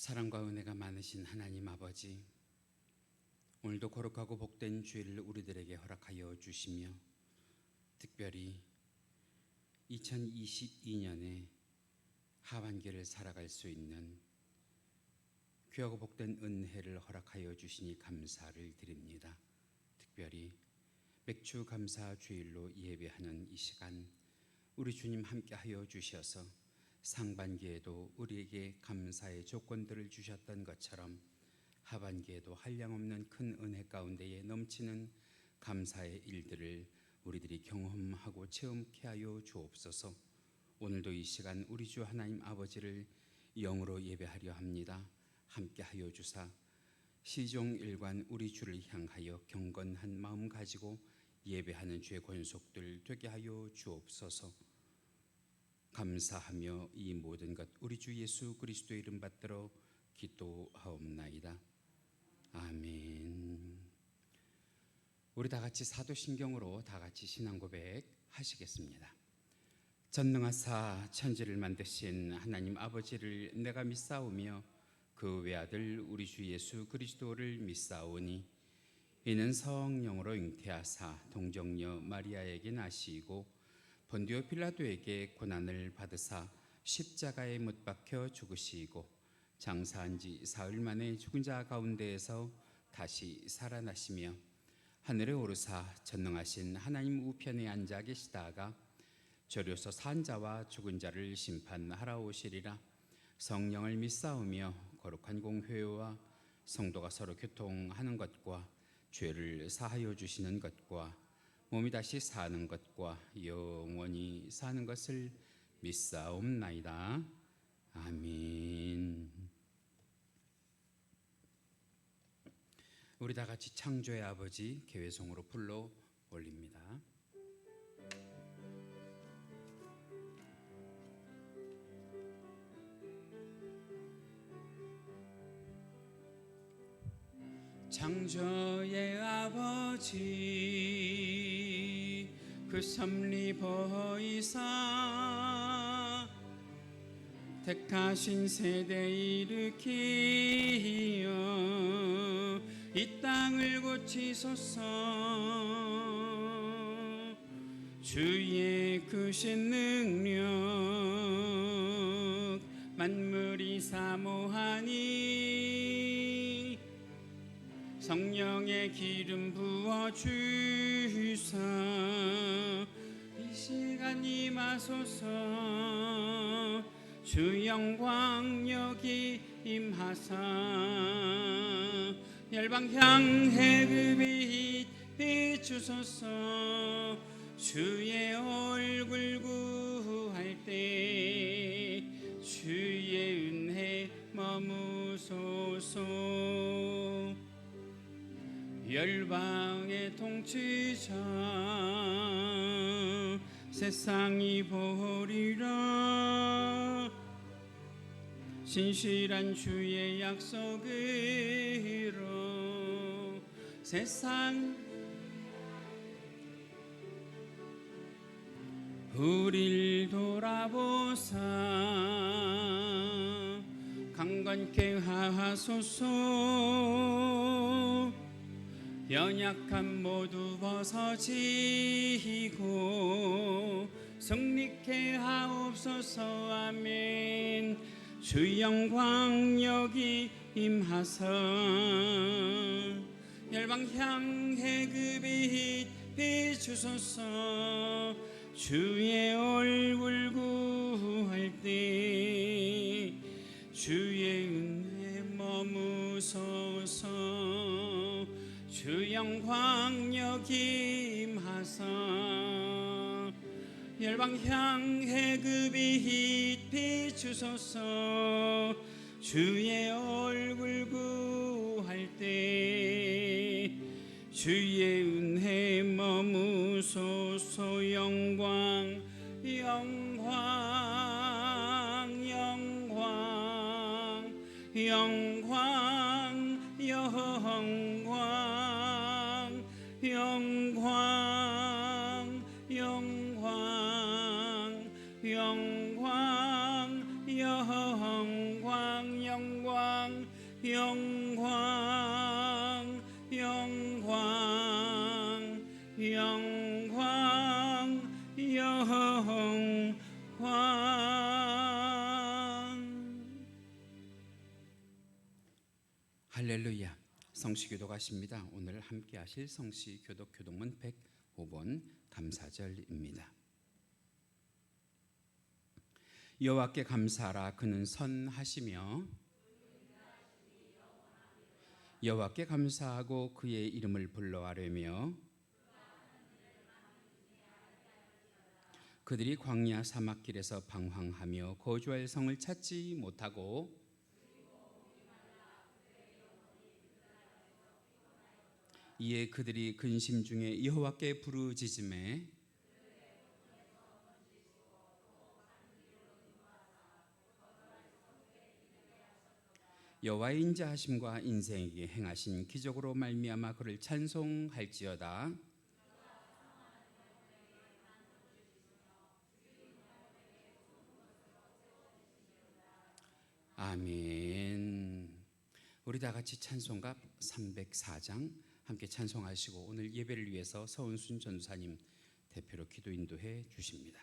사랑과 은혜가 많으신 하나님 아버지, 오늘도 거룩하고 복된 주일을 우리들에게 허락하여 주시며 특별히 2022년에 하반기를 살아갈 수 있는 귀하고 복된 은혜를 허락하여 주시니 감사를 드립니다. 특별히 맥주 감사 주일로 예배하는 이 시간, 우리 주님 함께하여 주셔서 상반기에도 우리에게 감사의 조건들을 주셨던 것처럼 하반기에도 한량없는 큰 은혜 가운데에 넘치는 감사의 일들을 우리들이 경험하고 체험케 하여 주옵소서. 오늘도 이 시간 우리 주 하나님 아버지를 영으로 예배하려 합니다. 함께하여 주사 시종일관 우리 주를 향하여 경건한 마음 가지고 예배하는 주의 권속들 되게 하여 주옵소서. 감사하며 이 모든 것 우리 주 예수 그리스도의 이름 받들어 기도하옵나이다. 아멘. 우리 다 같이 사도신경으로 다 같이 신앙 고백 하시겠습니다. 전능하사 천지를 만드신 하나님 아버지를 내가 믿사오며 그 외아들 우리 주 예수 그리스도를 믿사오니 이는 성령으로 잉태하사 동정녀 마리아에게 나시고 본디오 필라도에게 고난을 받으사 십자가에 못 박혀 죽으시고 장사한 지 사흘 만에 죽은 자 가운데에서 다시 살아나시며 하늘에 오르사 전능하신 하나님 우편에 앉아 계시다가 저려서 산 자와 죽은 자를 심판하러 오시리라. 성령을 믿사오며 거룩한 공회와 성도가 서로 교통하는 것과 죄를 사하여 주시는 것과 몸이 다시 사는 것과 영원히 사는 것을 믿사옵나이다. 아멘. 우리 다 같이 창조의 아버지 개회송으로 불러 올립니다. 창조의 아버지 그 섭리 보이사 택하신 세대 일으키어 이 땅을 고치소서. 주의 크신 능력 만물이 사모하니 성령의 기름 부어 주사 이 시간 임하소서. 주 영광 여기 임하사 열방 향해 그 빛 비추소서. 주의 얼굴 구할 때 주의 은혜 머무소서. 열방의 통치자 세상이 보리라. 신실한 주의 약속으로 세상 우릴 돌아보사 강건케 하소서. 연약함 모두 벗어지고 승리케 하옵소서. 아멘. 주 영광 여기 임하사 열방 향해 그 빛 비추소서. 주의 얼굴 구할 때 주의 은혜 머무소서. 주 영광 여기 임하사 열방 향해 그 빛 비추소서. 주의 얼굴 구할 때 주의 은혜 머무소서. 영광 영광 영광 영광 영광 영광 영광 영광 영광 영광 성시교도 가십니다. 오늘 함께 하실 성시교도 교독문 105번 감사절입니다. 여호와께 감사하라. 그는 선하시며 여호와께 감사하고 그의 이름을 불러하려며 그들이 광야 사막길에서 방황하며 거주할 성을 찾지 못하고 이에 그들이 근심 중에 여호와께 부르짖음에 여호와의 인자하심과 인생에게 행하신 기적으로 말미암아 그를 찬송할지어다. 아멘. 우리 다 같이 찬송가 304장 함께 찬송하시고 오늘 예배를 위해서 서은순 전사님 대표로 기도 인도해 주십니다.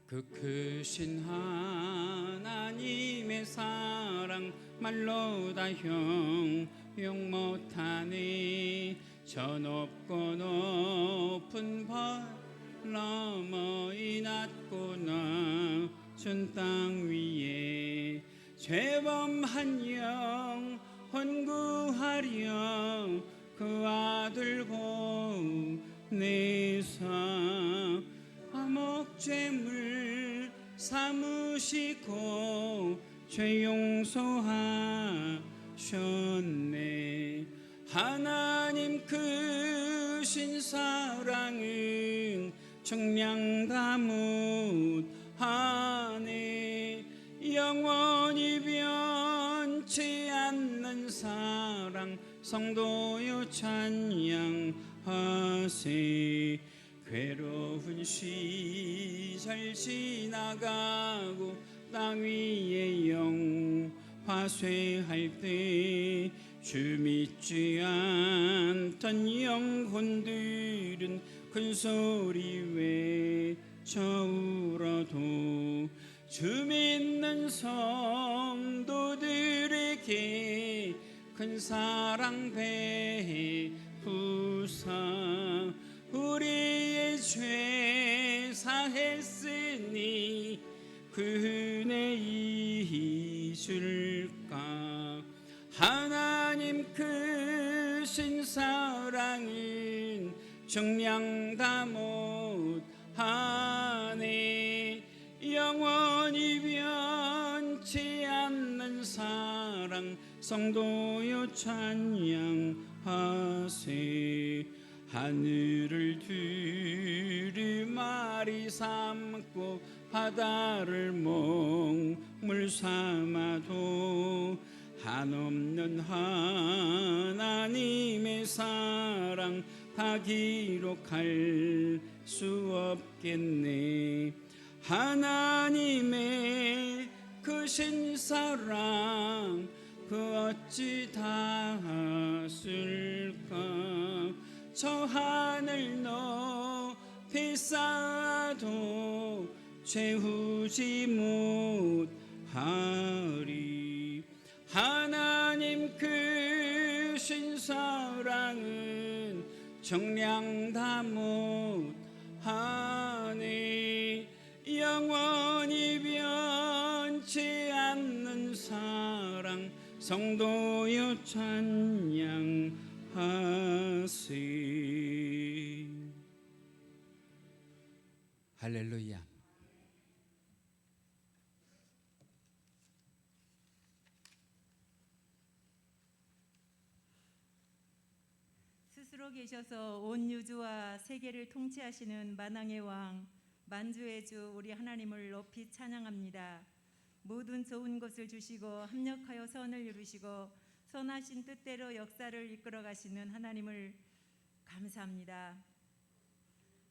그 크신 하나님의 사랑 말로 다 형용 못하니 저 높고 높은 벌 넘어 이 낮고 낮은 땅 위에 죄범한 영혼 구하려 그 아들 보내사 목죄물 삼으시고 죄 용서하셨네. 하나님 크신 사랑은 청량 다못하네. 영원히 변치 않는 사랑 성도여 찬양하세. 괴로운 시절 지나가고 땅 위에 영화쇠할 때 주 믿지 않던 영혼들은 큰 소리 외쳐 울어도 주 믿는 성도들에게 큰 사랑 베푸사 우리의 죄 사했으니 그 은혜 잊을까. 하나님 크신 사랑은 정량 다 못하네. 영원히 변치 않는 사랑 성도여 찬양하세. 하늘을 두루마리 삼고 바다를 먹물 삼아도 한없는 하나님의 사랑 다 기록할 수 없겠네. 하나님의 크신 사랑 그 어찌 닿았을까. 저 하늘 높이 쌓아도 채우지 못하리. 하나님 크신 사랑은 정량 다 못하네. 영원히 변치 않는 사랑 성도여 찬양하세. 할렐루야. 스스로 계셔서 온 우주와 세계를 통치하시는 만왕의 왕 만주의 주 우리 하나님을 높이 찬양합니다. 모든 좋은 것을 주시고 합력하여 선을 이루시고 선하신 뜻대로 역사를 이끌어 가시는 하나님을 감사합니다.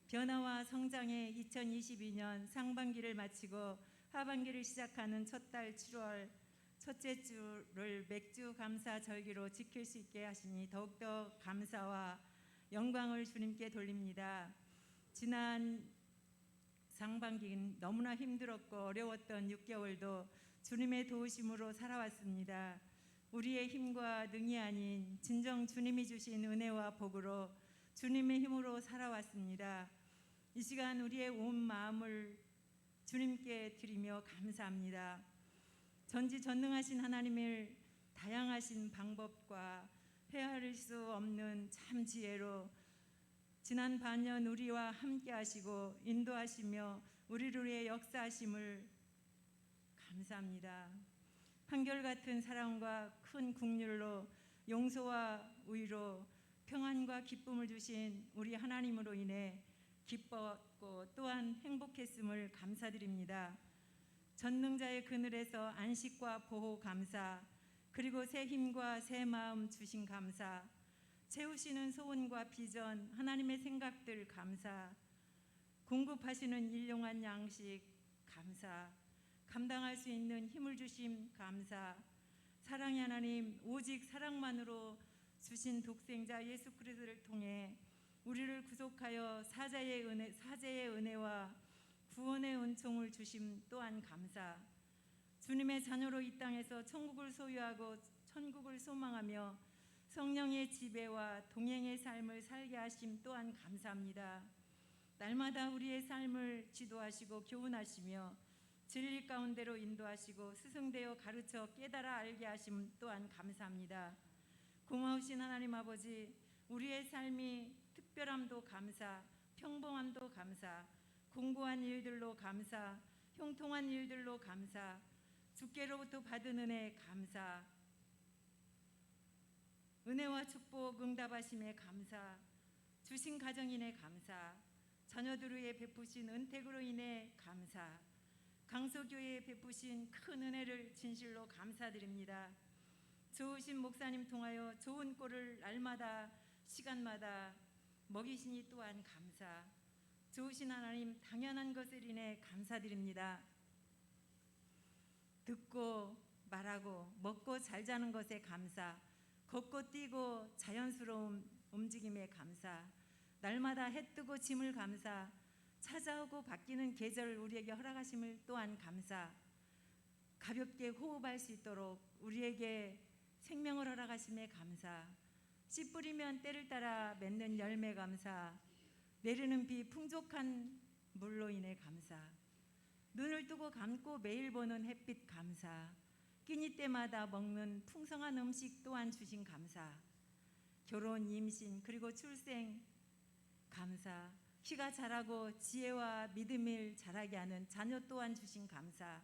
변화와 성장의 2022년 상반기를 마치고 하반기를 시작하는 첫 달 7월 첫째 주를 맥주 감사 절기로 지킬 수 있게 하시니 더욱더 감사와 영광을 주님께 돌립니다. 지난 상반기는 너무나 힘들었고 어려웠던 6개월도 주님의 도우심으로 살아왔습니다. 우리의 힘과 능이 아닌 진정 주님이 주신 은혜와 복으로 주님의 힘으로 살아왔습니다. 이 시간 우리의 온 마음을 주님께 드리며 감사합니다. 전지전능하신 하나님을 다양하신 방법과 헤아릴 수 없는 참 지혜로 지난 반년 우리와 함께 하시고 인도하시며 우리를 위해 역사하심을 감사합니다. 한결같은 사랑과 큰 긍휼로 용서와 의로 평안과 기쁨을 주신 우리 하나님으로 인해 기뻤고 또한 행복했음을 감사드립니다. 전능자의 그늘에서 안식과 보호 감사, 그리고 새 힘과 새 마음 주신 감사, 채우시는 소원과 비전, 하나님의 생각들 감사, 공급하시는 일용한 양식 감사, 감당할 수 있는 힘을 주심 감사, 사랑의 하나님 오직 사랑만으로 주신 독생자 예수 그리스도를 통해 우리를 구속하여 사제의 은혜와 구원의 은총을 주심 또한 감사, 주님의 자녀로 이 땅에서 천국을 소유하고 천국을 소망하며 성령의 지배와 동행의 삶을 살게 하심 또한 감사합니다. 날마다 우리의 삶을 지도하시고 교훈하시며 진리 가운데로 인도하시고 스승되어 가르쳐 깨달아 알게 하심 또한 감사합니다. 고마우신 하나님 아버지, 우리의 삶이 특별함도 감사, 평범함도 감사, 공고한 일들로 감사, 형통한 일들로 감사, 주께로부터 받은 은혜 감사, 은혜와 축복 응답하심에 감사, 주신 가정 인해 감사, 자녀들을 위해 베푸신 은택으로 인해 감사, 강서교회에 베푸신 큰 은혜를 진실로 감사드립니다. 좋으신 목사님 통하여 좋은 꼴을 날마다 시간마다 먹이시니 또한 감사, 좋으신 하나님 당연한 것을 인해 감사드립니다. 듣고 말하고 먹고 잘 자는 것에 감사, 걷고 뛰고 자연스러운 움직임에 감사, 날마다 해 뜨고 짐을 감사, 찾아오고 바뀌는 계절을 우리에게 허락하심을 또한 감사, 가볍게 호흡할 수 있도록 우리에게 생명을 허락하심에 감사, 씨 뿌리면 때를 따라 맺는 열매 감사, 내리는 비 풍족한 물로 인해 감사, 눈을 뜨고 감고 매일 보는 햇빛 감사, 끼니 때마다 먹는 풍성한 음식 또한 주신 감사, 결혼, 임신 그리고 출생 감사, 키가 자라고 지혜와 믿음을 자라게 하는 자녀 또한 주신 감사,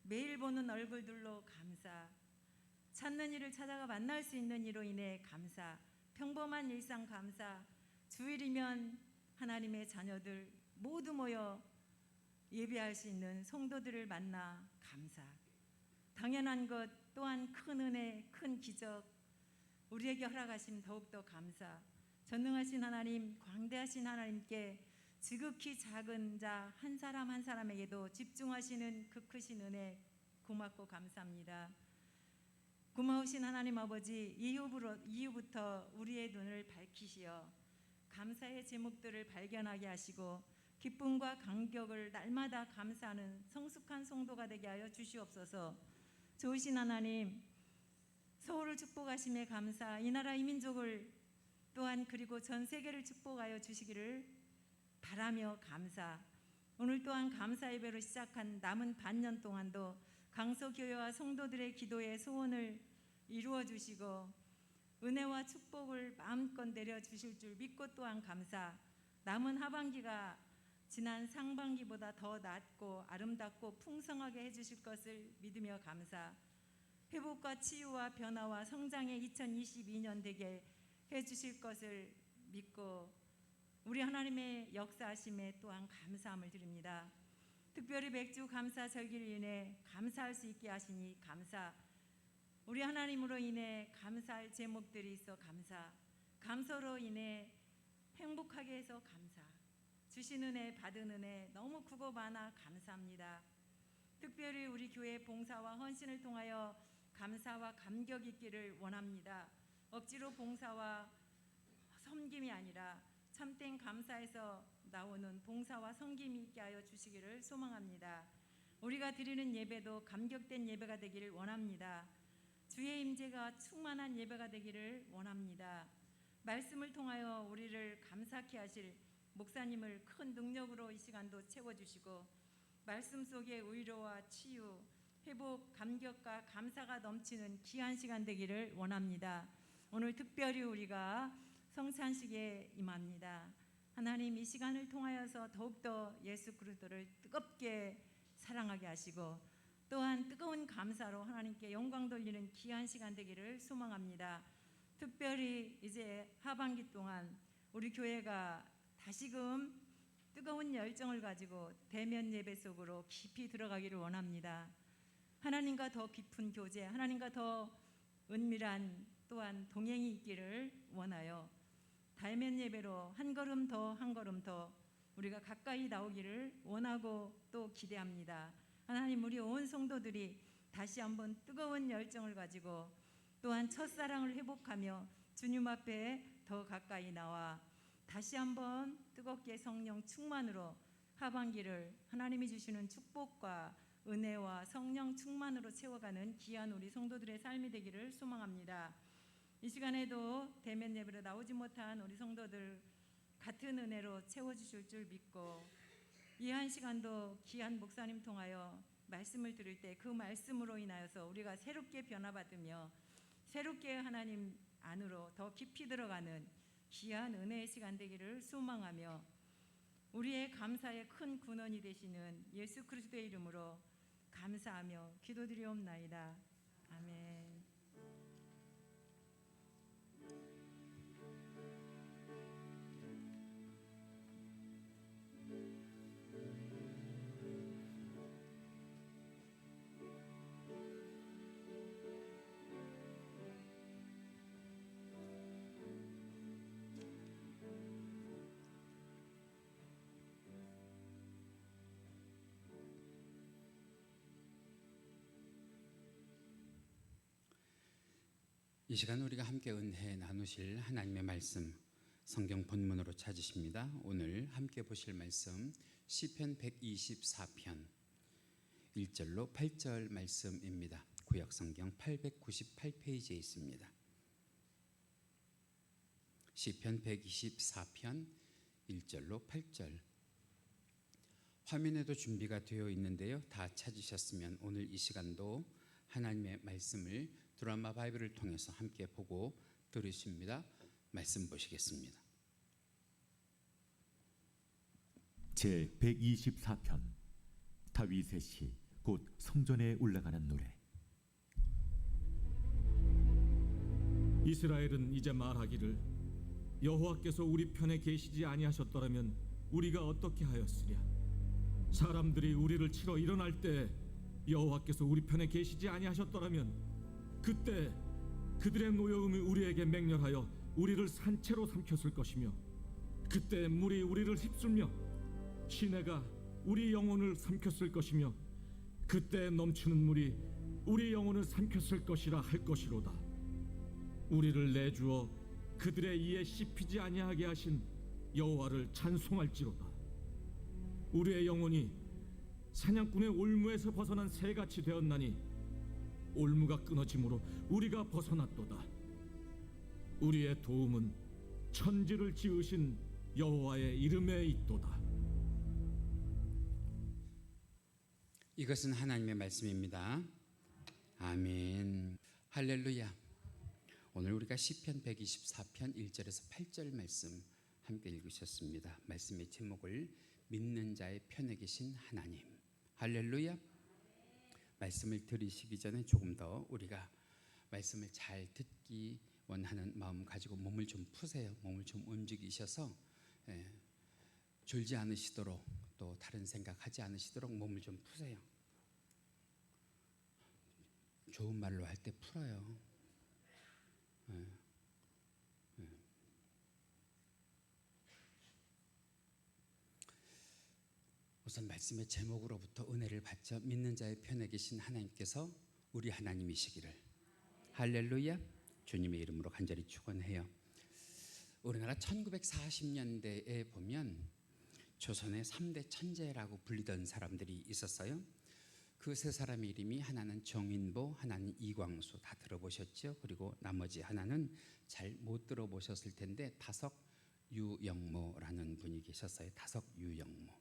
매일 보는 얼굴들로 감사, 찾는 이를 찾아가 만날 수 있는 이로 인해 감사, 평범한 일상 감사, 주일이면 하나님의 자녀들 모두 모여 예배할 수 있는 성도들을 만나 감사, 당연한 것 또한 큰 은혜, 큰 기적 우리에게 허락하심 더욱더 감사, 전능하신 하나님, 광대하신 하나님께 지극히 작은 자 한 사람 한 사람에게도 집중하시는 그 크신 은혜 고맙고 감사합니다. 고마우신 하나님 아버지, 이후부터 우리의 눈을 밝히시어 감사의 제목들을 발견하게 하시고 기쁨과 감격을 날마다 감사하는 성숙한 성도가 되게 하여 주시옵소서. 좋으신 하나님, 서울을 축복하심에 감사, 이 나라 이 민족을 또한 그리고 전 세계를 축복하여 주시기를 바라며 감사, 오늘 또한 감사 예배로 시작한 남은 반년 동안도 강서교회와 성도들의 기도의 소원을 이루어 주시고 은혜와 축복을 마음껏 내려 주실 줄 믿고 또한 감사, 남은 하반기가 지난 상반기보다 더 낫고 아름답고 풍성하게 해주실 것을 믿으며 감사, 회복과 치유와 변화와 성장의 2022년 되게 해주실 것을 믿고 우리 하나님의 역사하심에 또한 감사함을 드립니다. 특별히 맥주 감사 절기를 인해 감사할 수 있게 하시니 감사, 우리 하나님으로 인해 감사할 제목들이 있어 감사, 감사로 인해 행복하게 해서 감사, 주신 은혜 받은 은혜 너무 크고 많아 감사합니다. 특별히 우리 교회 봉사와 헌신을 통하여 감사와 감격 있기를 원합니다. 억지로 봉사와 섬김이 아니라 참된 감사에서 나오는 봉사와 섬김이 있게 하여 주시기를 소망합니다. 우리가 드리는 예배도 감격된 예배가 되기를 원합니다. 주의 임재가 충만한 예배가 되기를 원합니다. 말씀을 통하여 우리를 감사케 하실 목사님을 큰 능력으로 이 시간도 채워주시고 말씀 속에 위로와 치유, 회복, 감격과 감사가 넘치는 귀한 시간 되기를 원합니다. 오늘 특별히 우리가 성찬식에 임합니다. 하나님 이 시간을 통하여서 더욱더 예수 그리스도를 뜨겁게 사랑하게 하시고 또한 뜨거운 감사로 하나님께 영광 돌리는 귀한 시간 되기를 소망합니다. 특별히 이제 하반기 동안 우리 교회가 다시금 뜨거운 열정을 가지고 대면 예배 속으로 깊이 들어가기를 원합니다. 하나님과 더 깊은 교제, 하나님과 더 은밀한 또한 동행이 있기를 원하여 대면 예배로 한 걸음 더 우리가 가까이 나오기를 원하고 또 기대합니다. 하나님 우리 온 성도들이 다시 한번 뜨거운 열정을 가지고 또한 첫사랑을 회복하며 주님 앞에 더 가까이 나와 다시 한번 뜨겁게 성령 충만으로 하반기를 하나님이 주시는 축복과 은혜와 성령 충만으로 채워가는 귀한 우리 성도들의 삶이 되기를 소망합니다. 이 시간에도 대면 예배로 나오지 못한 우리 성도들 같은 은혜로 채워주실 줄 믿고 이 한 시간도 귀한 목사님 통하여 말씀을 들을 때 그 말씀으로 인하여서 우리가 새롭게 변화받으며 새롭게 하나님 안으로 더 깊이 들어가는 귀한 은혜의 시간 되기를 소망하며 우리의 감사의 큰 근원이 되시는 예수 그리스도의 이름으로 감사하며 기도드리옵나이다. 아멘. 이 시간 우리가 함께 은혜 나누실 하나님의 말씀 성경 본문으로 찾으십니다. 오늘 함께 보실 말씀 시편 124편 1절로 8절 말씀입니다. 구약 성경 898페이지에 있습니다. 시편 124편 1절로 8절. 화면에도 준비가 되어 있는데요. 다 찾으셨으면 오늘 이 시간도 하나님의 말씀을 드라마 바이블을 통해서 함께 보고 들으십니다. 말씀 보시겠습니다. 제 124편 다윗의 시 곧 성전에 올라가는 노래. 이스라엘은 이제 말하기를 여호와께서 우리 편에 계시지 아니하셨더라면 우리가 어떻게 하였으랴. 사람들이 우리를 치러 일어날 때 여호와께서 우리 편에 계시지 아니하셨더라면 그때 그들의 노여움이 우리에게 맹렬하여 우리를 산채로 삼켰을 것이며 그때 물이 우리를 휩쓸며 시내가 우리 영혼을 삼켰을 것이며 그때 넘치는 물이 우리 영혼을 삼켰을 것이라 할 것이로다. 우리를 내주어 그들의 이에 씹히지 아니하게 하신 여호와를 찬송할지로다. 우리의 영혼이 사냥꾼의 올무에서 벗어난 새같이 되었나니 올무가 끊어짐으로 우리가 벗어났도다. 우리의 도움은 천지를 지으신 여호와의 이름에 있도다. 이것은 하나님의 말씀입니다. 아멘. 할렐루야. 오늘 우리가 시편 124편 1절에서 8절 말씀 함께 읽으셨습니다. 말씀의 제목을 믿는 자의 편에 계신 하나님. 할렐루야. 말씀을 들으시기 전에 조금 더 우리가 말씀을 잘 듣기 원하는 마음 가지고 몸을 좀 푸세요. 몸을 좀 움직이셔서 졸지 않으시도록 또 다른 생각하지 않으시도록 몸을 좀 푸세요. 좋은 말로 할 때 풀어요. 우선 말씀의 제목으로부터 은혜를 받죠. 믿는 자의 편에 계신 하나님께서 우리 하나님이시기를. 할렐루야. 주님의 이름으로 간절히 축원해요. 우리나라 1940년대에 보면 조선의 3대 천재라고 불리던 사람들이 있었어요. 그 세 사람의 이름이 하나는 정인보, 하나는 이광수, 다 들어보셨죠? 그리고 나머지 하나는 잘 못 들어보셨을 텐데 다석유영모라는 분이 계셨어요. 다석유영모.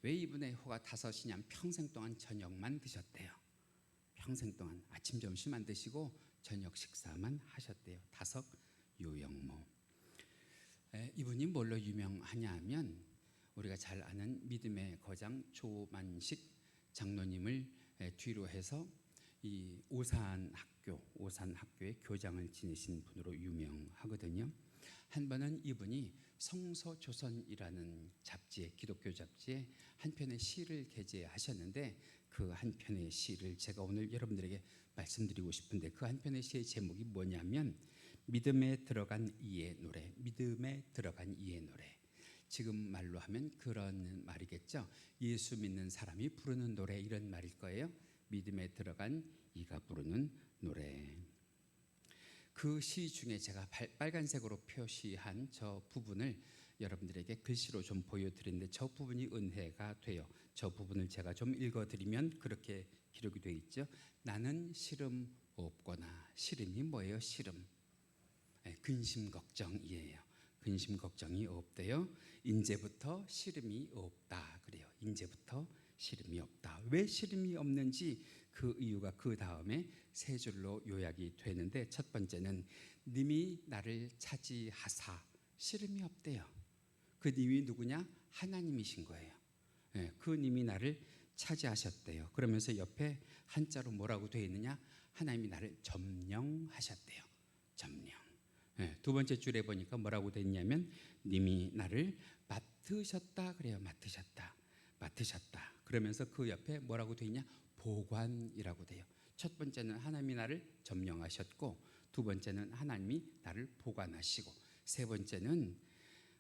왜 이분의 호가 다섯이냐면 평생 동안 저녁만 드셨대요. 평생 동안 아침 점심 안 드시고 저녁 식사만 하셨대요. 다석유영모. 이분이 뭘로 유명하냐면 우리가 잘 아는 믿음의 거장 조만식 장로님을 뒤로 해서 이 오산학교의 교장을 지내신 분으로 유명하거든요. 한 번은 이분이 성서조선이라는 잡지에, 기독교 잡지에 한 편의 시를 게재하셨는데 그 한 편의 시를 제가 오늘 여러분들에게 말씀드리고 싶은데 그 한 편의 시의 제목이 뭐냐면 믿음에 들어간 이의 노래, 믿음에 들어간 이의 노래. 지금 말로 하면 그런 말이겠죠. 예수 믿는 사람이 부르는 노래 이런 말일 거예요. 믿음에 들어간 이가 부르는 노래. 그 시 중에 제가 빨간색으로 표시한 저 부분을 여러분들에게 글씨로 좀 보여드리는데 저 부분이 은혜가 돼요. 저 부분을 제가 좀 읽어드리면 그렇게 기록이 되어 있죠. 나는 시름 없거나. 시름이 뭐예요? 시름. 근심 걱정이에요. 근심 걱정이 없대요. 인제부터 시름이 없다 그래요. 인제부터 시름이 없다. 왜 시름이 없는지 그 이유가 그 다음에 세 줄로 요약이 되는데 첫 번째는 님이 나를 차지하사 시름이 없대요. 그 님이 누구냐? 하나님이신 거예요. 그 님이 나를 차지하셨대요. 그러면서 옆에 한자로 뭐라고 되어 있느냐? 하나님이 나를 점령하셨대요. 점령. 두 번째 줄에 보니까 뭐라고 되어 있냐면 님이 나를 맡으셨다 그래요. 맡으셨다. 그러면서 그 옆에 뭐라고 되어 있냐? 보관이라고 돼요. 첫 번째는 하나님이 나를 점령하셨고 두 번째는 하나님이 나를 보관하시고 세 번째는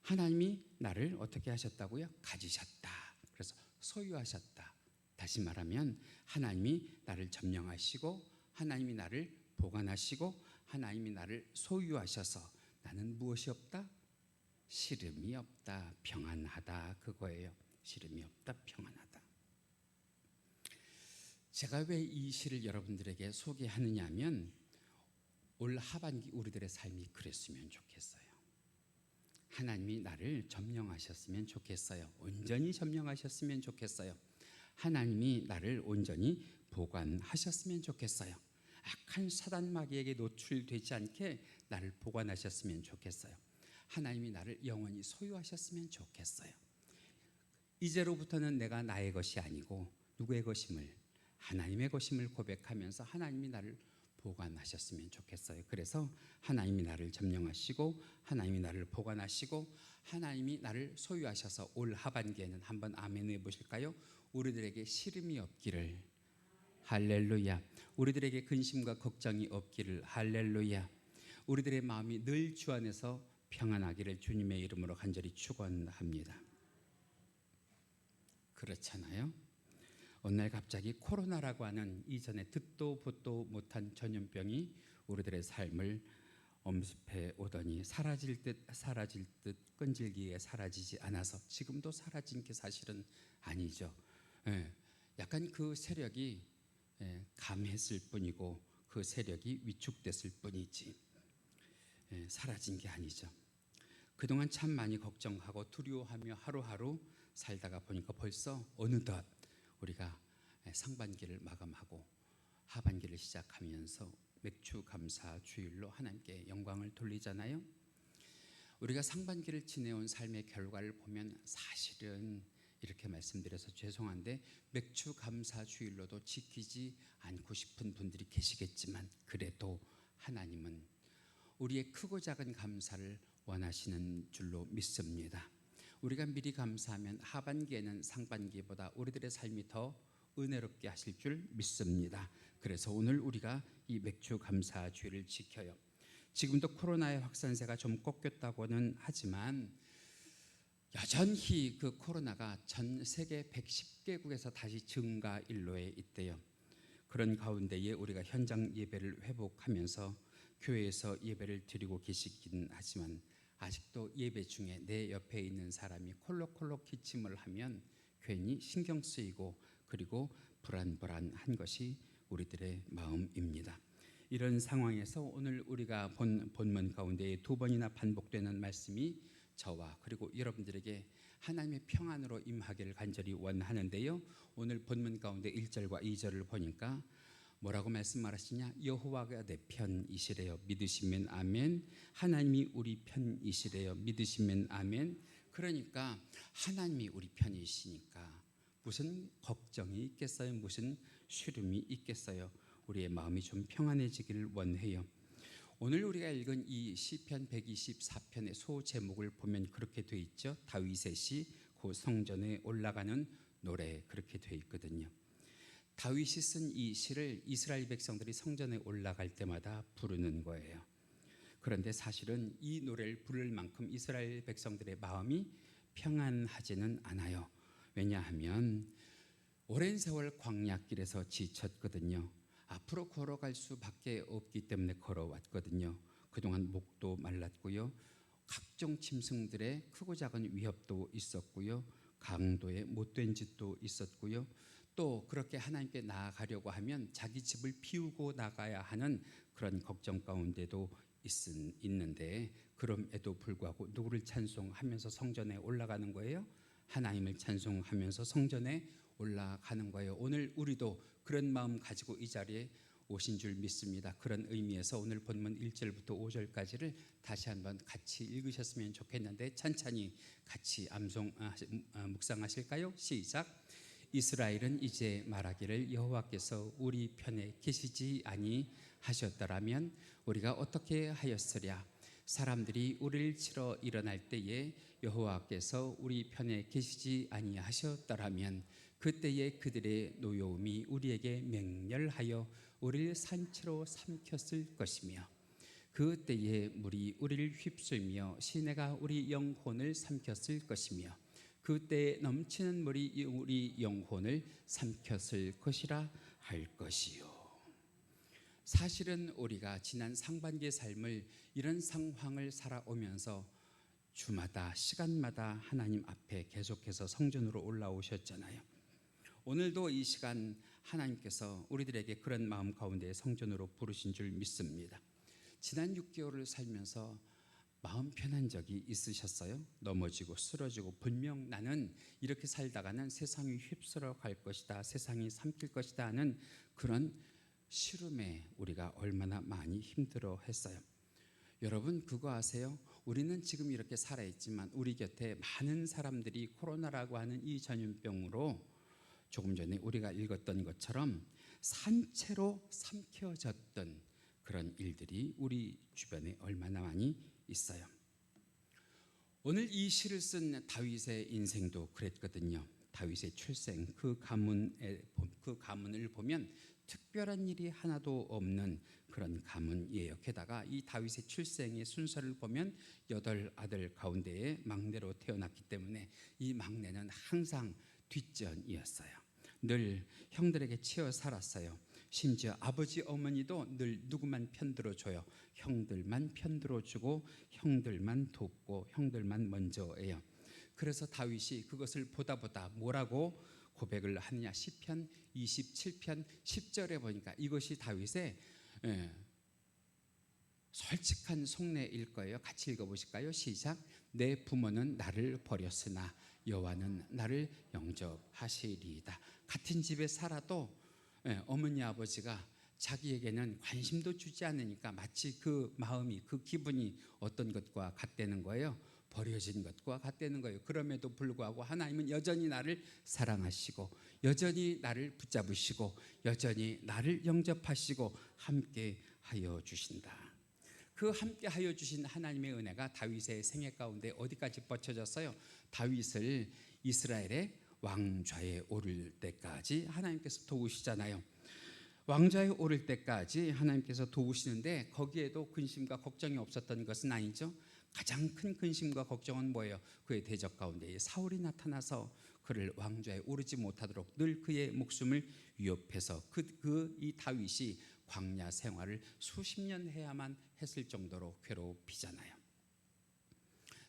하나님이 나를 어떻게 하셨다고요? 가지셨다. 그래서 소유하셨다. 다시 말하면 하나님이 나를 점령하시고 하나님이 나를 보관하시고 하나님이 나를 소유하셔서 나는 무엇이 없다? 시름이 없다, 평안하다 그거예요. 시름이 없다, 평안하다. 제가 왜 이 시를 여러분들에게 소개하느냐 하면 올 하반기 우리들의 삶이 그랬으면 좋겠어요. 하나님이 나를 점령하셨으면 좋겠어요. 온전히 점령하셨으면 좋겠어요. 하나님이 나를 온전히 보관하셨으면 좋겠어요. 악한 사단 마귀에게 노출되지 않게 나를 보관하셨으면 좋겠어요. 하나님이 나를 영원히 소유하셨으면 좋겠어요. 이제로부터는 내가 나의 것이 아니고 누구의 것임을, 하나님의 것임을 고백하면서 하나님이 나를 보관하셨으면 좋겠어요. 그래서 하나님이 나를 점령하시고 하나님이 나를 보관하시고 하나님이 나를 소유하셔서 올 하반기에는 한번 아멘 해보실까요? 우리들에게 시름이 없기를. 할렐루야. 우리들에게 근심과 걱정이 없기를. 할렐루야. 우리들의 마음이 늘 주 안에서 평안하기를 주님의 이름으로 간절히 축원합니다. 그렇잖아요. 어느 날 갑자기 코로나라고 하는 이전에 듣도 보도 못한 전염병이 우리들의 삶을 엄습해 오더니 사라질 듯 끈질기게 사라지지 않아서 지금도 사라진 게 사실은 아니죠. 약간 그 세력이 감했을 뿐이고 그 세력이 위축됐을 뿐이지 사라진 게 아니죠. 그동안 참 많이 걱정하고 두려워하며 하루하루 살다가 보니까 벌써 어느덧 우리가 상반기를 마감하고 하반기를 시작하면서 맥주 감사 주일로 하나님께 영광을 돌리잖아요. 우리가 상반기를 지내온 삶의 결과를 보면 사실은 이렇게 말씀드려서 죄송한데 맥주 감사 주일로도 지키지 않고 싶은 분들이 계시겠지만 그래도 하나님은 우리의 크고 작은 감사를 원하시는 줄로 믿습니다. 우리가 미리 감사하면 하반기에는 상반기보다 우리들의 삶이 더 은혜롭게 하실 줄 믿습니다. 그래서 오늘 우리가 이 맥주 감사 주일을 지켜요. 지금도 코로나의 확산세가 좀 꺾였다고는 하지만 여전히 그 코로나가 전 세계 110개국에서 다시 증가 일로에 있대요. 그런 가운데에 우리가 현장 예배를 회복하면서 교회에서 예배를 드리고 계시긴 하지만 아직도 예배 중에 내 옆에 있는 사람이 콜록콜록 기침을 하면 괜히 신경 쓰이고 그리고 불안불안한 것이 우리들의 마음입니다. 이런 상황에서 오늘 우리가 본 본문 가운데 두 번이나 반복되는 말씀이 저와 그리고 여러분들에게 하나님의 평안으로 임하기를 간절히 원하는데요. 오늘 본문 가운데 1절과 2절을 보니까 뭐라고 말씀하시냐? 여호와가 내 편이시래요. 믿으시면 아멘. 하나님이 우리 편이시래요. 믿으시면 아멘. 그러니까 하나님이 우리 편이시니까 무슨 걱정이 있겠어요? 무슨 쉬름이 있겠어요? 우리의 마음이 좀 평안해지기를 원해요. 오늘 우리가 읽은 이 시편 124편의 소제목을 보면 그렇게 돼 있죠. 다윗의 시, 그 성전에 올라가는 노래, 그렇게 돼 있거든요. 다윗이 쓴 이 시를 이스라엘 백성들이 성전에 올라갈 때마다 부르는 거예요. 그런데 사실은 이 노래를 부를 만큼 이스라엘 백성들의 마음이 평안하지는 않아요. 왜냐하면 오랜 세월 광야길에서 지쳤거든요. 앞으로 걸어갈 수밖에 없기 때문에 걸어왔거든요. 그동안 목도 말랐고요. 각종 짐승들의 크고 작은 위협도 있었고요. 강도의 못된 짓도 있었고요. 또 그렇게 하나님께 나아가려고 하면 자기 집을 비우고 나가야 하는 그런 걱정 가운데도 있는데, 그럼에도 불구하고 누구를 찬송하면서 성전에 올라가는 거예요? 하나님을 찬송하면서 성전에 올라가는 거예요. 오늘 우리도 그런 마음 가지고 이 자리에 오신 줄 믿습니다. 그런 의미에서 오늘 본문 1절부터 5절까지를 다시 한번 같이 읽으셨으면 좋겠는데 천천히 같이 묵상하실까요? 시작. 이스라엘은 이제 말하기를 여호와께서 우리 편에 계시지 아니하셨더라면 우리가 어떻게 하였으랴. 사람들이 우리를 치러 일어날 때에 여호와께서 우리 편에 계시지 아니하셨더라면 그때에 그들의 노여움이 우리에게 맹렬하여 우리를 산채로 삼켰을 것이며 그때에 물이 우리를 휩쓸며 시내가 우리 영혼을 삼켰을 것이며 그때에 넘치는 물이 우리 영혼을 삼켰을 것이라 할 것이요. 사실은 우리가 지난 상반기의 삶을 이런 상황을 살아오면서 주마다 시간마다 하나님 앞에 계속해서 성전으로 올라오셨잖아요. 오늘도 이 시간 하나님께서 우리들에게 그런 마음 가운데 성전으로 부르신 줄 믿습니다. 지난 6개월을 살면서 마음 편한 적이 있으셨어요? 넘어지고 쓰러지고 분명 나는 이렇게 살다가는 세상이 휩쓸어 갈 것이다, 세상이 삼킬 것이다 하는 그런 시름에 우리가 얼마나 많이 힘들어 했어요. 여러분 그거 아세요? 우리는 지금 이렇게 살아있지만 우리 곁에 많은 사람들이 코로나라고 하는 이 전염병으로 조금 전에 우리가 읽었던 것처럼 산채로 삼켜졌던 그런 일들이 우리 주변에 얼마나 많이 있어요. 오늘 이 시를 쓴 다윗의 인생도 그랬거든요. 다윗의 출생, 그 가문을 보면 특별한 일이 하나도 없는 그런 가문이에요. 게다가 이 다윗의 출생의 순서를 보면 8아들 가운데에 막내로 태어났기 때문에 이 막내는 항상 뒷전이었어요. 늘 형들에게 치여 살았어요. 심지어 아버지 어머니도 늘 누구만 편들어줘요. 형들만 편들어주고 형들만 돕고 형들만 먼저예요. 그래서 다윗이 그것을 보다 뭐라고 고백을 하느냐. 시편 27편 10절에 보니까 이것이 다윗의 솔직한 속내일 거예요. 같이 읽어보실까요? 시작. 내 부모는 나를 버렸으나 여호와는 나를 영접하시리이다. 같은 집에 살아도 어머니 아버지가 자기에게는 관심도 주지 않으니까 마치 그 마음이, 그 기분이 어떤 것과 같다는 거예요. 버려진 것과 같다는 거예요. 그럼에도 불구하고 하나님은 여전히 나를 사랑하시고 여전히 나를 붙잡으시고 여전히 나를 영접하시고 함께 하여 주신다. 그 함께 하여 주신 하나님의 은혜가 다윗의 생애 가운데 어디까지 뻗쳐졌어요? 다윗을 이스라엘의 왕좌에 오를 때까지 하나님께서 도우시잖아요. 왕좌에 오를 때까지 하나님께서 도우시는데 거기에도 근심과 걱정이 없었던 것은 아니죠. 가장 큰 근심과 걱정은 뭐예요? 그의 대적 가운데 사울이 나타나서 그를 왕좌에 오르지 못하도록 늘 그의 목숨을 위협해서 이 다윗이 광야 생활을 수십 년 해야만 했을 정도로 괴롭히잖아요.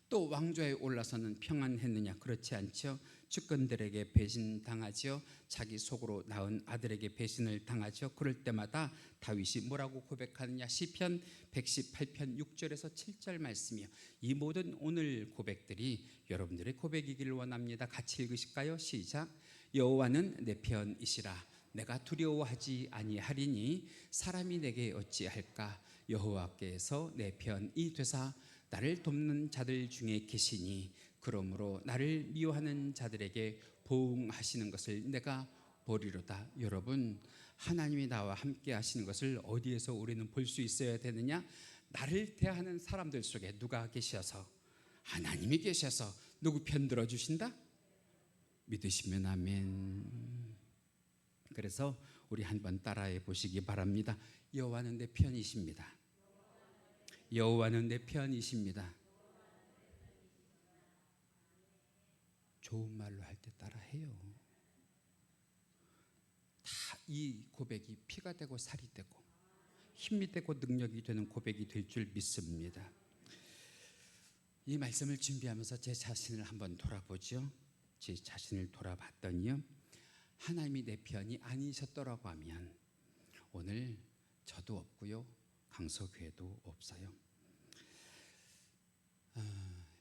또 왕좌에 올라서는 평안했느냐? 그렇지 않죠. 주권들에게 배신당하죠. 자기 속으로 낳은 아들에게 배신을 당하죠. 그럴 때마다 다윗이 뭐라고 고백하느냐? 시편 118편 6절에서 7절 말씀이요. 이 모든 오늘 고백들이 여러분들의 고백이기를 원합니다. 같이 읽으실까요? 시작. 여호와는 내 편이시라. 내가 두려워하지 아니하리니 사람이 내게 어찌할까? 여호와께서 내 편이 되사 나를 돕는 자들 중에 계시니 그러므로 나를 미워하는 자들에게 보응하시는 것을 내가 보리로다. 여러분, 하나님이 나와 함께 하시는 것을 어디에서 우리는 볼 수 있어야 되느냐? 나를 대하는 사람들 속에 누가 계셔서, 하나님이 계셔서 누구 편 들어주신다? 믿으시면 아멘. 그래서 우리 한번 따라해 보시기 바랍니다. 여호와는 내 편이십니다. 여호와는 내 편이십니다. 좋은 말로 할 때 따라해요. 다 이 고백이 피가 되고 살이 되고 힘이 되고 능력이 되는 고백이 될 줄 믿습니다. 이 말씀을 준비하면서 제 자신을 한번 돌아보죠. 제 자신을 돌아봤더니요, 하나님이 내 편이 아니셨더라고 하면 오늘 저도 없고요, 강서교회도 없어요.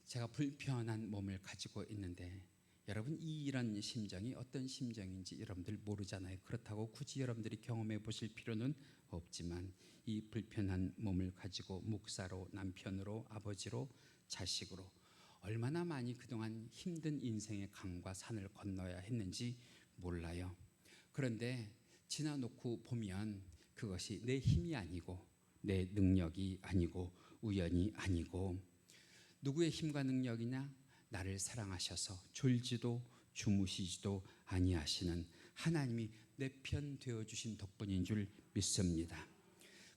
제가 불편한 몸을 가지고 있는데 여러분, 이런 심정이 어떤 심정인지 여러분들 모르잖아요. 그렇다고 굳이 여러분들이 경험해 보실 필요는 없지만 이 불편한 몸을 가지고 목사로, 남편으로, 아버지로, 자식으로 얼마나 많이 그동안 힘든 인생의 강과 산을 건너야 했는지 몰라요. 그런데 지나놓고 보면 그것이 내 힘이 아니고 내 능력이 아니고 우연이 아니고 누구의 힘과 능력이냐? 나를 사랑하셔서 졸지도 주무시지도 아니하시는 하나님이 내 편 되어주신 덕분인 줄 믿습니다.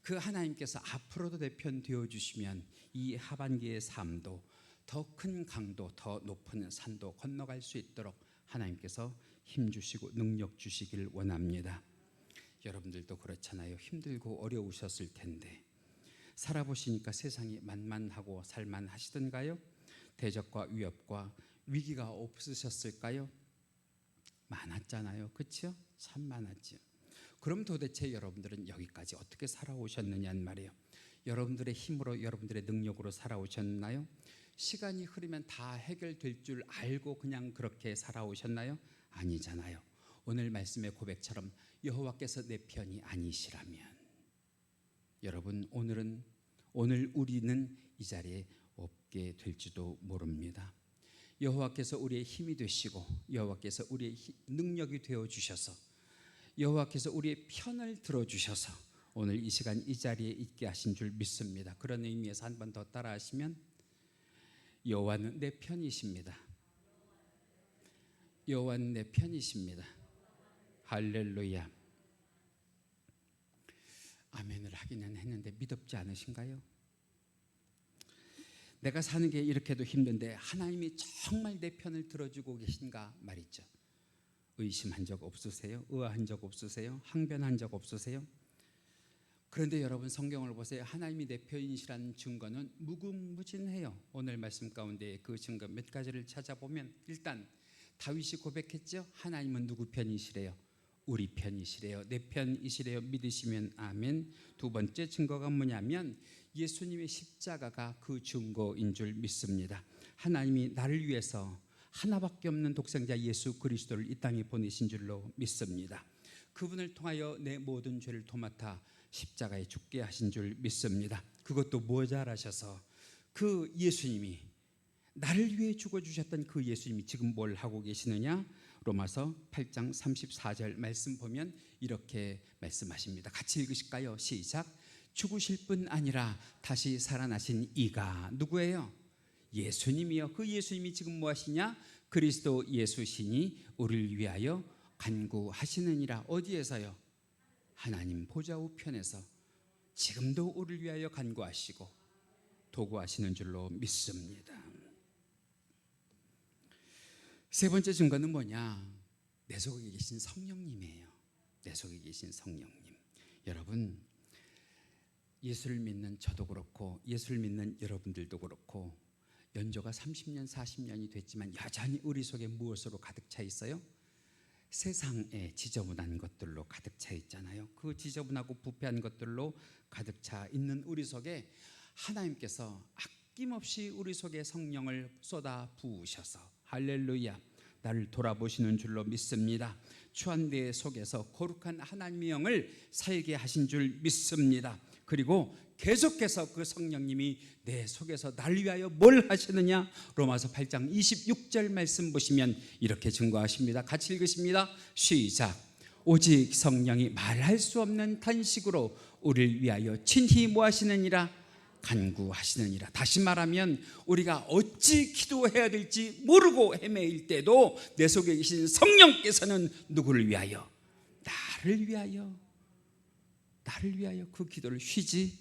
그 하나님께서 앞으로도 내 편 되어주시면 이 하반기의 삶도 더 큰 강도, 더 높은 산도 건너갈 수 있도록 하나님께서 힘주시고 능력 주시길 원합니다. 여러분들도 그렇잖아요. 힘들고 어려우셨을 텐데 살아보시니까 세상이 만만하고 살만하시던가요? 대적과 위협과 위기가 없으셨을까요? 많았잖아요. 그렇죠? 참 많았죠. 그럼 도대체 여러분들은 여기까지 어떻게 살아오셨느냐는 말이에요. 여러분들의 힘으로, 여러분들의 능력으로 살아오셨나요? 시간이 흐르면 다 해결될 줄 알고 그냥 그렇게 살아오셨나요? 아니잖아요. 오늘 말씀의 고백처럼 여호와께서 내 편이 아니시라면 여러분, 오늘 우리는 이 자리에 없게 될지도 모릅니다. 여호와께서 우리의 힘이 되시고 여호와께서 우리의 능력이 되어 주셔서 여호와께서 우리의 편을 들어 주셔서 오늘 이 시간 이 자리에 있게 하신 줄 믿습니다. 그런 의미에서 한 번 더 따라하시면 여호와는 내 편이십니다. 여호와는 내 편이십니다. 할렐루야. 아멘을 하기는 했는데 믿었지 않으신가요? 내가 사는 게 이렇게도 힘든데 하나님이 정말 내 편을 들어주고 계신가 말이죠. 의심한 적 없으세요? 의아한 적 없으세요? 항변한 적 없으세요? 그런데 여러분, 성경을 보세요. 하나님이 내 편이시라는 증거는 무궁무진해요. 오늘 말씀 가운데 그 증거 몇 가지를 찾아보면 일단 다윗이 고백했죠. 하나님은 누구 편이시래요? 우리 편이시래요. 내 편이시래요. 믿으시면 아멘. 두 번째 증거가 뭐냐면 예수님의 십자가가 그 증거인 줄 믿습니다. 하나님이 나를 위해서 하나밖에 없는 독생자 예수 그리스도를 이 땅에 보내신 줄로 믿습니다. 그분을 통하여 내 모든 죄를 도맡아 십자가에 죽게 하신 줄 믿습니다. 그것도 모자라셔서 그 예수님이, 나를 위해 죽어주셨던 그 예수님이 지금 뭘 하고 계시느냐? 로마서 8장 34절 말씀 보면 이렇게 말씀하십니다. 같이 읽으실까요? 시작. 죽으실 뿐 아니라 다시 살아나신 이가 누구예요? 예수님이요. 그 예수님이 지금 뭐 하시냐? 그리스도 예수시니 우리를 위하여 간구하시느니라. 어디에서요? 하나님 보좌 우편에서 지금도 우리를 위하여 간구하시고 도구하시는 줄로 믿습니다. 세 번째 증거는 뭐냐? 내 속에 계신 성령님이에요. 내 속에 계신 성령님. 여러분, 예수를 믿는 저도 그렇고 예수를 믿는 여러분들도 그렇고 연조가 30년 40년이 됐지만 여전히 우리 속에 무엇으로 가득 차 있어요? 세상에 지저분한 것들로 가득 차 있잖아요. 그 지저분하고 부패한 것들로 가득 차 있는 우리 속에 하나님께서 아낌없이 우리 속에 성령을 쏟아 부으셔서 할렐루야 나를 돌아보시는 줄로 믿습니다. 추한 내 속에서 거룩한 하나님의 영을 살게 하신 줄 믿습니다. 그리고 계속해서 그 성령님이 내 속에서 나를 위하여 뭘 하시느냐? 로마서 8장 26절 말씀 보시면 이렇게 증거하십니다. 같이 읽으십니다. 시작. 오직 성령이 말할 수 없는 탄식으로 우리를 위하여 친히 뭐 하시느니라? 간구하시느니라. 다시 말하면 우리가 어찌 기도해야 될지 모르고 헤매일 때도 내 속에 계신 성령께서는 누구를 위하여? 나를 위하여 그 기도를 쉬지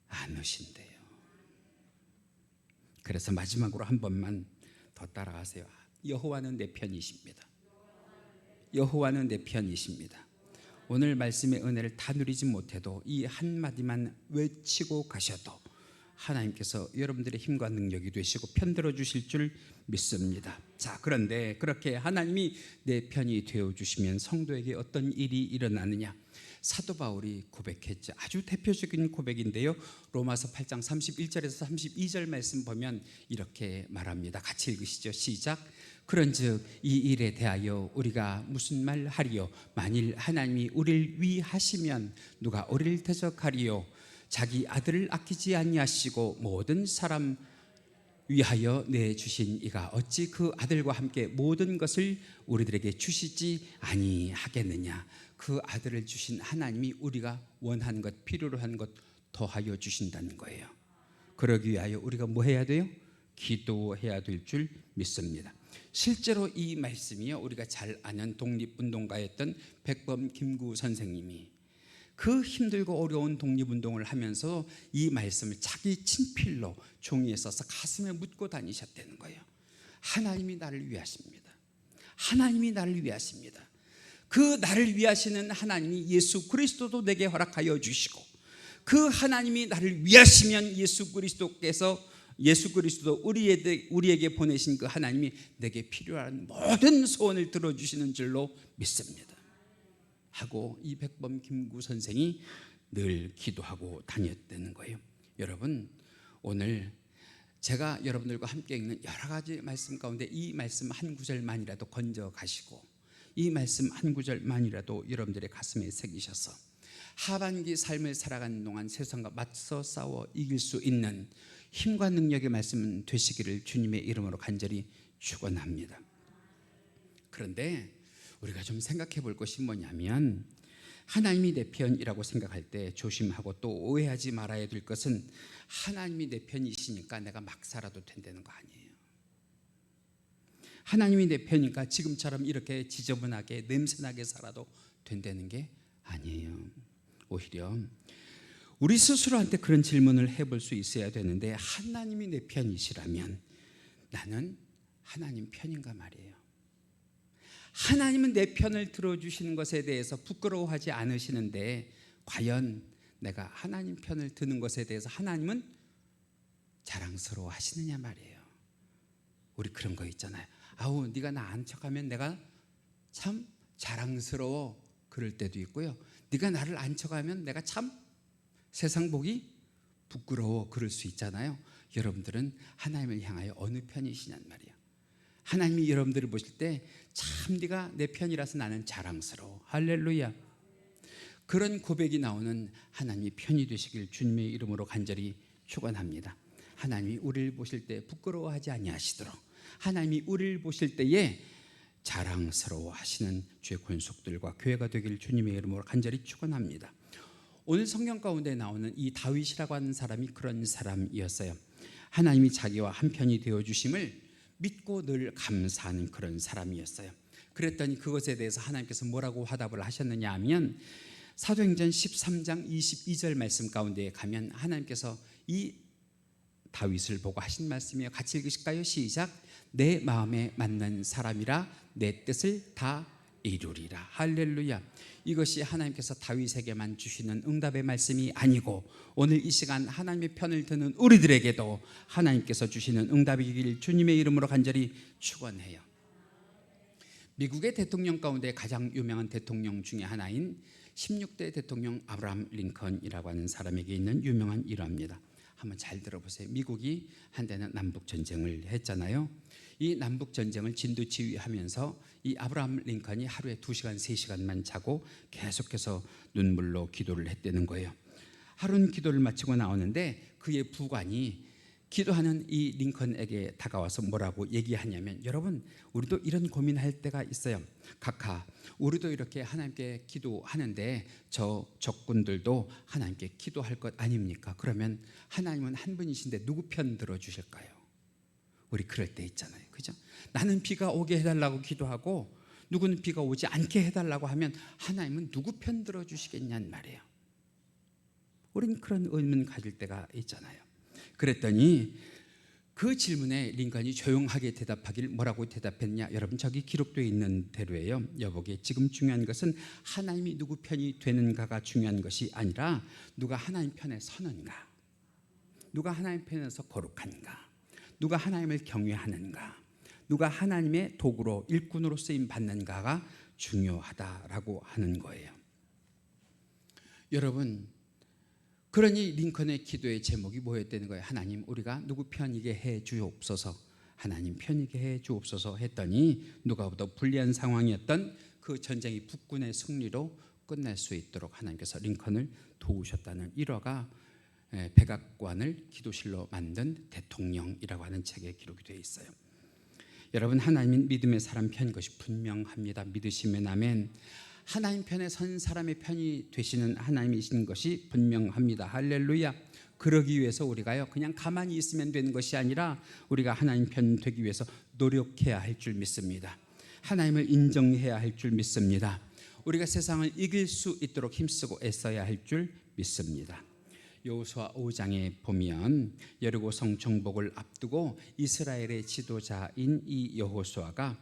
않으신대요. 그래서 마지막으로 한 번만 더 따라하세요. 여호와는 내 편이십니다. 여호와는 내 편이십니다. 오늘 말씀의 은혜를 다 누리지 못해도 이 한마디만 외치고 가셔도 하나님께서 여러분들의 힘과 능력이 되시고 편들어 주실 줄 믿습니다. 자, 그런데 그렇게 하나님이 내 편이 되어 주시면 성도에게 어떤 일이 일어나느냐? 사도 바울이 고백했죠. 아주 대표적인 고백인데요. 로마서 8장 31절에서 32절 말씀 보면 이렇게 말합니다. 같이 읽으시죠. 시작. 그런즉 이 일에 대하여 우리가 무슨 말 하리요? 만일 하나님이 우리를 위하시면 누가 우리를 대적하리요? 자기 아들을 아끼지 아니하시고 모든 사람 위하여 내주신 이가 어찌 그 아들과 함께 모든 것을 우리들에게 주시지 아니하겠느냐? 그 아들을 주신 하나님이 우리가 원하는 것, 필요로 한 것 더하여 주신다는 거예요. 그러기 위하여 우리가 뭐 해야 돼요? 기도해야 될 줄 믿습니다. 실제로 이 말씀이요, 우리가 잘 아는 독립운동가였던 백범 김구 선생님이 그 힘들고 어려운 독립운동을 하면서 이 말씀을 자기 친필로 종이에 써서 가슴에 묻고 다니셨다는 거예요. 하나님이 나를 위하십니다. 하나님이 나를 위하십니다. 그 나를 위하시는 하나님이 예수 그리스도도 내게 허락하여 주시고, 그 하나님이 나를 위하시면 예수 그리스도 우리에게 보내신 그 하나님이 내게 필요한 모든 소원을 들어주시는 줄로 믿습니다 하고 이 백범 김구 선생이 늘 기도하고 다녔다는 거예요. 여러분, 오늘 제가 여러분들과 함께 읽는 여러 가지 말씀 가운데 이 말씀 한 구절만이라도 건져 가시고, 이 말씀 한 구절만이라도 여러분들의 가슴에 새기셔서 하반기 삶을 살아가는 동안 세상과 맞서 싸워 이길 수 있는 힘과 능력의 말씀 되시기를 주님의 이름으로 간절히 축원합니다. 그런데 우리가 좀 생각해 볼 것이 뭐냐면, 하나님이 내 편이라고 생각할 때 조심하고 또 오해하지 말아야 될 것은, 하나님이 내 편이시니까 내가 막 살아도 된다는 거 아니에요. 하나님이 내 편이니까 지금처럼 이렇게 지저분하게 냄새나게 살아도 된다는 게 아니에요. 오히려 우리 스스로한테 그런 질문을 해볼 수 있어야 되는데, 하나님이 내 편이시라면 나는 하나님 편인가 말이에요. 하나님은 내 편을 들어주시는 것에 대해서 부끄러워하지 않으시는데, 과연 내가 하나님 편을 드는 것에 대해서 하나님은 자랑스러워 하시느냐 말이에요. 우리 그런 거 있잖아요. 아우, 네가 나 안 척하면 내가 참 자랑스러워, 그럴 때도 있고요. 네가 나를 안 척하면 내가 참 세상 보기 부끄러워, 그럴 수 있잖아요. 여러분들은 하나님을 향하여 어느 편이시냔 말이에요. 하나님이 여러분들을 보실 때 참 네가 내 편이라서 나는 자랑스러워, 할렐루야, 그런 고백이 나오는 하나님이 편이 되시길 주님의 이름으로 간절히 축원합니다. 하나님이 우리를 보실 때 부끄러워하지 아니하시도록, 하나님이 우리를 보실 때에 자랑스러워 하시는 주의 권속들과 교회가 되길 주님의 이름으로 간절히 축원합니다. 오늘 성경 가운데 나오는 이 다윗이라고 하는 사람이 그런 사람이었어요. 하나님이 자기와 한편이 되어주심을 믿고 늘 감사하는 그런 사람이었어요. 그랬더니 그것에 대해서 하나님께서 뭐라고 화답을 하셨느냐 하면, 사도행전 13장 22절 말씀 가운데에 가면 하나님께서 이 다윗을 보고 하신 말씀이에요. 같이 읽으실까요? 시작. 내 마음에 맞는 사람이라 내 뜻을 다 이루리라. 할렐루야. 이것이 하나님께서 다윗에게만 주시는 응답의 말씀이 아니고 오늘 이 시간 하나님의 편을 드는 우리들에게도 하나님께서 주시는 응답이길 주님의 이름으로 간절히 축원해요. 미국의 대통령 가운데 가장 유명한 대통령 중에 하나인 16대 대통령 아브라함 링컨이라고 하는 사람에게 있는 유명한 일화입니다. 한번 잘 들어보세요. 미국이 한때는 남북 전쟁을 했잖아요. 이 남북 전쟁을 진두지휘하면서 이 아브라함 링컨이 하루에 2시간, 3시간만 자고 계속해서 눈물로 기도를 했다는 거예요. 하루는 기도를 마치고 나오는데 그의 부관이 기도하는 이 링컨에게 다가와서 뭐라고 얘기하냐면, 여러분 우리도 이런 고민할 때가 있어요. 각하, 우리도 이렇게 하나님께 기도하는데 저 적군들도 하나님께 기도할 것 아닙니까? 그러면 하나님은 한 분이신데 누구 편 들어주실까요? 우리 그럴 때 있잖아요, 그죠? 나는 비가 오게 해달라고 기도하고 누구는 비가 오지 않게 해달라고 하면 하나님은 누구 편 들어주시겠냐는 말이에요. 우린 그런 의문 가질 때가 있잖아요. 그랬더니 그 질문에 링컨이 조용하게 대답하길 뭐라고 대답했냐? 여러분 저기 기록되어 있는 대로예요. 여보게, 지금 중요한 것은 하나님이 누구 편이 되는가가 중요한 것이 아니라 누가 하나님 편에 서는가, 누가 하나님 편에서 거룩한가, 누가 하나님을 경외하는가, 누가 하나님의 도구로 일꾼으로 쓰임 받는가가 중요하다라고 하는 거예요. 여러분, 그러니 링컨의 기도의 제목이 뭐였다는 거예요? 하나님, 우리가 누구 편이게 해 주옵소서, 하나님 편이게 해 주옵소서 했더니 누가보다 불리한 상황이었던 그 전쟁이 북군의 승리로 끝날 수 있도록 하나님께서 링컨을 도우셨다는 일화가 백악관을 기도실로 만든 대통령이라고 하는 책에 기록이 되어 있어요. 여러분, 하나님은 믿음의 사람 편인 것이 분명합니다. 믿으시면 아멘. 하나님 편에 선 사람의 편이 되시는 하나님이신 것이 분명합니다. 할렐루야. 그러기 위해서 우리가요 그냥 가만히 있으면 되는 것이 아니라 우리가 하나님 편 되기 위해서 노력해야 할 줄 믿습니다. 하나님을 인정해야 할 줄 믿습니다. 우리가 세상을 이길 수 있도록 힘쓰고 애써야 할 줄 믿습니다. 여호수아 5장에 보면 여리고 성 정복을 앞두고 이스라엘의 지도자인 이 여호수아가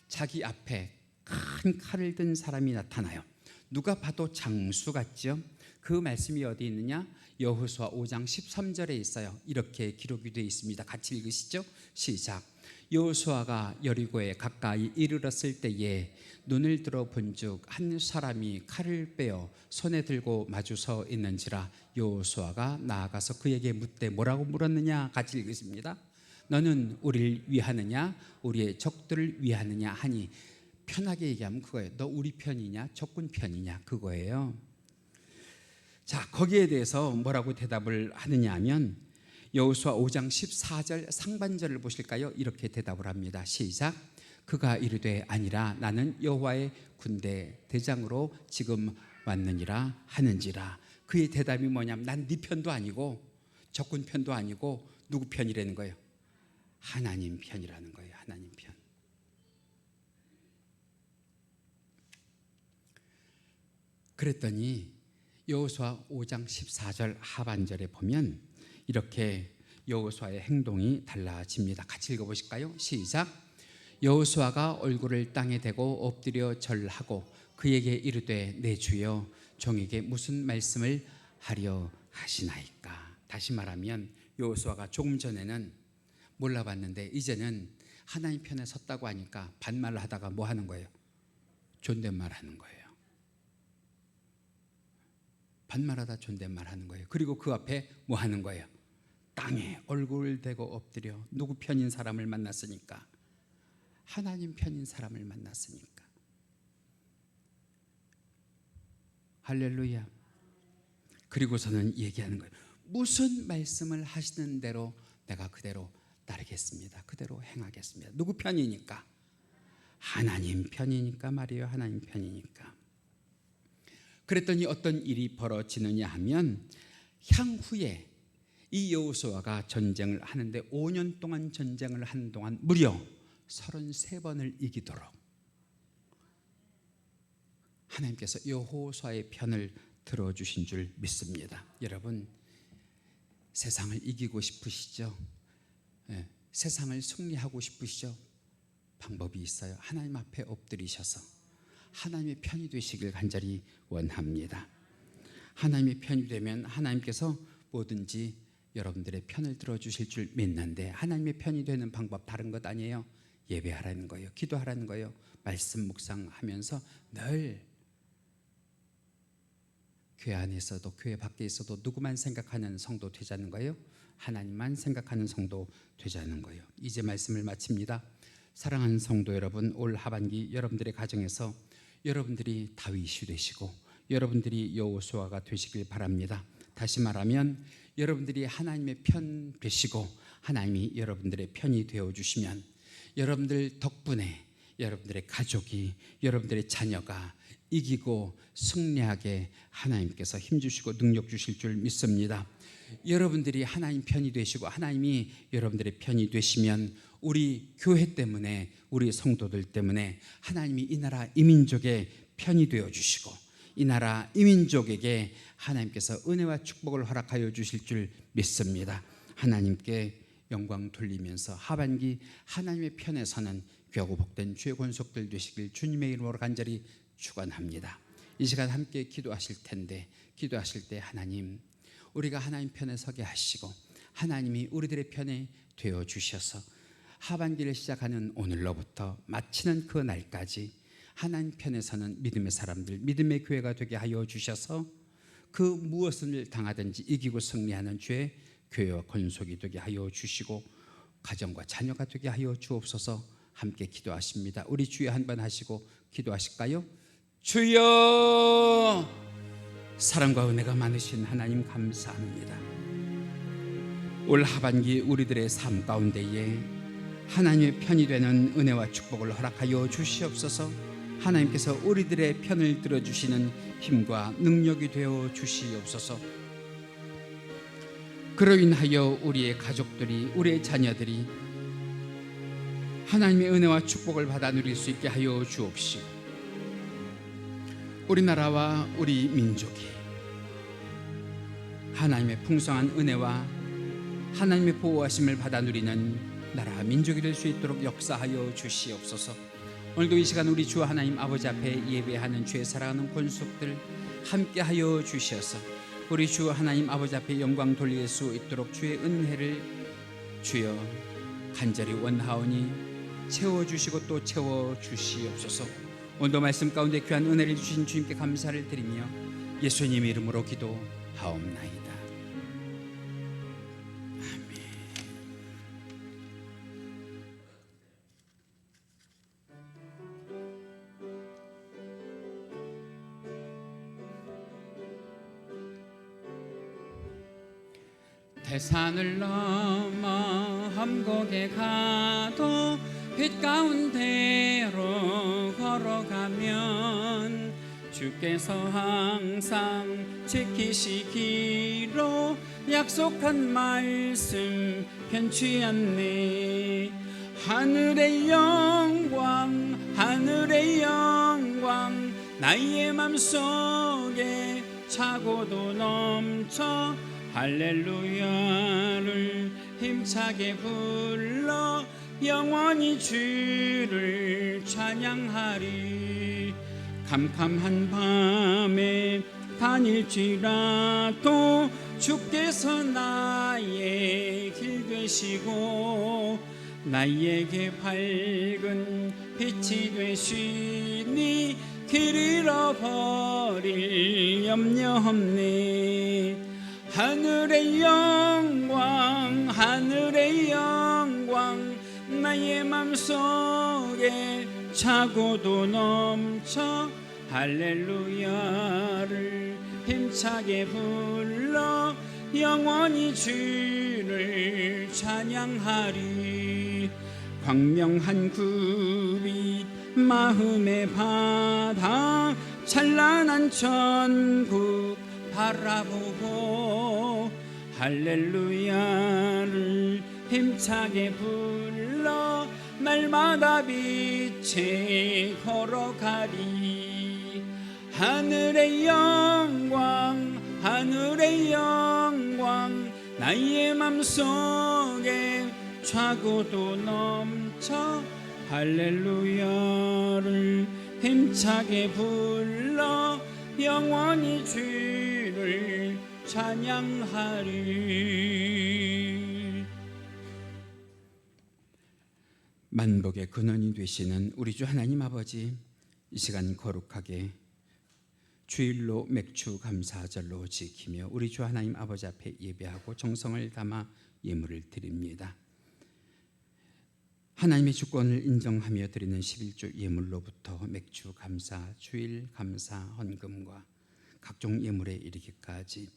자기 앞에 큰 칼을 든 사람이 나타나요. 누가 봐도 장수 같죠? 그 말씀이 어디 있느냐? 여호수아 5장 13절에 있어요. 이렇게 기록이 되어 있습니다. 같이 읽으시죠. 시작. 여호수아가 여리고에 가까이 이르렀을 때에 눈을 들어 본즉 한 사람이 칼을 빼어 손에 들고 마주 서 있는지라. 여호수아가 나아가서 그에게 묻되 뭐라고 물었느냐? 같이 읽으십니다. 너는 우리를 위하느냐 우리의 적들을 위하느냐 하니, 편하게 얘기하면 그거예요. 너 우리 편이냐 적군 편이냐 그거예요. 자, 거기에 대해서 뭐라고 대답을 하느냐 하면 여호수아 5장 14절 상반절을 보실까요? 이렇게 대답을 합니다. 시작. 그가 이르되 아니라 나는 여호와의 군대 대장으로 지금 왔느니라 하는지라. 그의 대답이 뭐냐면 난 네 편도 아니고 적군 편도 아니고 누구 편이라는 거예요? 하나님 편이라는 거예요. 하나님 편. 그랬더니 여호수아 5장 14절 하반절에 보면 이렇게 여호수아의 행동이 달라집니다. 같이 읽어보실까요? 시작. 여호수아가 얼굴을 땅에 대고 엎드려 절하고 그에게 이르되 내 주여 종에게 무슨 말씀을 하려 하시나이까. 다시 말하면 여호수아가 조금 전에는 몰라봤는데 이제는 하나님 편에 섰다고 하니까 반말을 하다가 뭐 하는 거예요? 존댓말 하는 거예요. 반말하다 존댓말 하는 거예요. 그리고 그 앞에 뭐 하는 거예요? 땅에 얼굴을 대고 엎드려 누구 편인 사람을 만났으니까? 하나님 편인 사람을 만났으니까. 할렐루야. 그리고서는 얘기하는 거예요. 무슨 말씀을 하시는 대로 내가 그대로 따르겠습니다. 그대로 행하겠습니다. 누구 편이니까? 하나님 편이니까 말이에요. 하나님 편이니까. 그랬더니 어떤 일이 벌어지느냐 하면 향후에 이 여호수아가 전쟁을 하는데 5년 동안 전쟁을 한 동안 무려 33번을 이기도록 하나님께서 여호수아의 편을 들어주신 줄 믿습니다. 여러분, 세상을 이기고 싶으시죠? 세상을 승리하고 싶으시죠? 방법이 있어요. 하나님 앞에 엎드리셔서 하나님의 편이 되시길 간절히 원합니다. 하나님의 편이 되면 하나님께서 뭐든지 여러분들의 편을 들어주실 줄 믿는데, 하나님의 편이 되는 방법 다른 것 아니에요. 예배하라는 거예요. 기도하라는 거예요. 말씀 묵상하면서 늘 교회 안에서도 교회 밖에 있어도 누구만 생각하는 성도 되자는 거예요. 하나님만 생각하는 성도 되자는 거예요. 이제 말씀을 마칩니다. 사랑하는 성도 여러분, 올 하반기 여러분들의 가정에서 여러분들이 다윗이 되시고 여러분들이 여호수아가 되시길 바랍니다. 다시 말하면 여러분들이 하나님의 편 되시고 하나님이 여러분들의 편이 되어주시면 여러분들 덕분에 여러분들의 가족이, 여러분들의 자녀가 이기고 승리하게 하나님께서 힘주시고 능력 주실 줄 믿습니다. 여러분들이 하나님 편이 되시고 하나님이 여러분들의 편이 되시면 우리 교회 때문에, 우리 성도들 때문에 하나님이 이 나라 이 민족의 편이 되어주시고 이 나라 이 민족에게 하나님께서 은혜와 축복을 허락하여 주실 줄 믿습니다. 하나님께 영광 돌리면서 하반기 하나님의 편에 서는 귀하고 복된 주의 권속들 되시길 주님의 이름으로 간절히 축원합니다. 이 시간 함께 기도하실 텐데, 기도하실 때 하나님, 우리가 하나님 편에 서게 하시고 하나님이 우리들의 편에 되어 주셔서 하반기를 시작하는 오늘로부터 마치는 그 날까지 하나님 편에 서는 믿음의 사람들, 믿음의 교회가 되게 하여 주셔서 그 무엇을 당하든지 이기고 승리하는 주의 교회와 권속이 되게 하여 주시고 가정과 자녀가 되게 하여 주옵소서. 함께 기도하십니다. 우리 주여 한번 하시고 기도하실까요? 주여, 사랑과 은혜가 많으신 하나님 감사합니다. 올 하반기 우리들의 삶 가운데에 하나님의 편이 되는 은혜와 축복을 허락하여 주시옵소서. 하나님께서 우리들의 편을 들어주시는 힘과 능력이 되어 주시옵소서. 그로 인하여 우리의 가족들이, 우리의 자녀들이 하나님의 은혜와 축복을 받아 누릴 수 있게 하여 주옵시고, 우리나라와 우리 민족이 하나님의 풍성한 은혜와 하나님의 보호하심을 받아 누리는 나라 민족이 될 수 있도록 역사하여 주시옵소서. 오늘도 이 시간 우리 주 하나님 아버지 앞에 예배하는 주의 사랑하는 권속들 함께하여 주셔서 우리 주 하나님 아버지 앞에 영광 돌릴 수 있도록 주의 은혜를 주여 간절히 원하오니 채워주시고 또 채워주시옵소서. 오늘도 말씀 가운데 귀한 은혜를 주신 주님께 감사를 드리며 예수님 이름으로 기도하옵나이다. 대산을 넘어 험곡에 가도 빛 가운데로 걸어가면 주께서 항상 지키시기로 약속한 말씀 변치 않네. 하늘의 영광, 하늘의 영광, 나의 맘속에 차고도 넘쳐 할렐루야를 힘차게 불러 영원히 주를 찬양하리. 캄캄한 밤에 다닐지라도 주께서 나의 길 되시고 나에게 밝은 빛이 되시니 길 잃어버릴 염려 없네. 하늘의 영광, 하늘의 영광, 나의 맘속에 차고도 넘쳐 할렐루야를 힘차게 불러 영원히 주를 찬양하리. 광명한 굽이 마음의 바다 찬란한 천국 바라보고 할렐루야를 힘차게 불러 날마다 빛에 걸어가리. 하늘의 영광, 하늘의 영광, 나의 맘속에 차고도 넘쳐 할렐루야를 힘차게 불러 영원히 주를 찬양하리. 만복의 근원이 되시는 우리 주 하나님 아버지, 이 시간 거룩하게 주일로 맥주 감사절로 지키며 우리 주 하나님 아버지 앞에 예배하고 정성을 담아 예물을 드립니다. 하나님의 주권을 인정하며 드리는 11조 예물로부터 맥주 감사, 주일 감사, 헌금과 각종 예물에 이르기까지